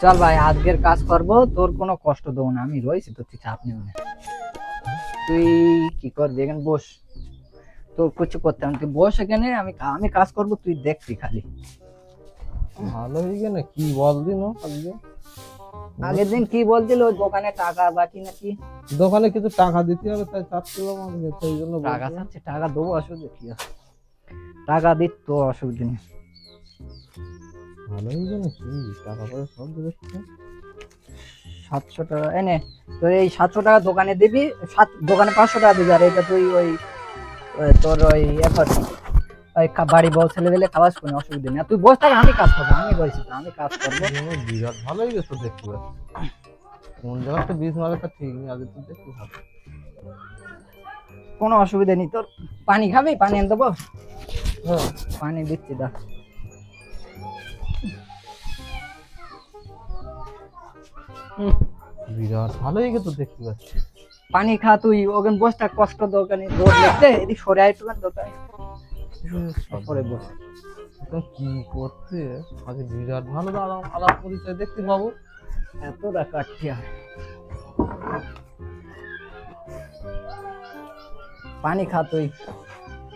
চল ভাই আজকের কাজ করবো, তোর কোনো কষ্ট দেবো না, আমি রয়েছি তো, তুই চাপ নিও না। তুই কি করবি এখানে বস, তোর কিছু করতে হবে না, তুই বস এখানে, আমি আমি কাজ করবো, তুই দেখবি খালি। ভালো হয়ে গেল কি বল দিন আজকে। আগের দিন কি বলছিল, ওই দোকানে টাকা বাকি নাকি? দোকানে কিছু টাকা দিতে হবে তাই চাচ্ছিলাম আজকে, সেই জন্য টাকা বলছিলাম। চাচ্ছে, টাকা দেবো, অসুবিধা কি আছে, টাকা দিত তো, অসুবিধা নেই। ভালো হয়ে গেল কি টাকা পয়সা সব দিচ্ছে। 700 টাকা এনে, তো এই 700 টাকা দোকানে দিবি, দোকানে 500 টাকা দিবি, আর এটা তুই ওই তোর ওই ওই বাড়ি বউ ছেলে দিলে খাওয়াস, কোনো অসুবিধা নেই। আর তুই বস থাক, আমি কাজ করবো, আমি বলছি তো আমি কাজ করবো। বিরাট ভালো হয়ে গেছে দেখতে পাচ্ছি। কোন জায়গাতে বীজ মারে তা ঠিক নেই, আগে তো দেখতে ভালো। কোনো অসুবিধা নেই। তোর পানি খাবি? পানি এনে দেবো, হ্যাঁ পানি দিচ্ছি দা। বিরাট ভালো হয়ে গেছে দেখতে পাচ্ছি। পানি খা তুই, ওখানে বস থাক, কষ্ট দোকানে রোড দেখতে, এদিক সরে আয় তোমার দোকানে, সরে বস। তো কি করতে আগে বিরাট ভালো দাঁড়াও, আলাপ পরিচয় দেখতে পাবো। এত টাকা কাটছি আর। পানি খা তুই,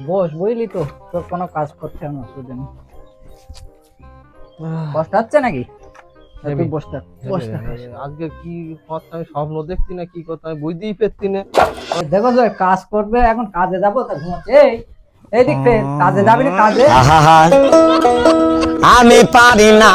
বস, বুঝলি তো, তোর কোনো কাজ করতে হবে না, অসুবিধা নেই। কষ্ট হচ্ছে নাকি? তুই বস থাক, বস থাক। আজকে কি কথা, আমি স্বপ্ন দেখছি না কি কথা আমি বুঝতেই পারছি না। দেখো তো, কাজ করবে, এখন কাজে যাবো, তা ঘুমাচ্ছে। এই দিক কাজে যাবি না? কাজে আমি পারি না।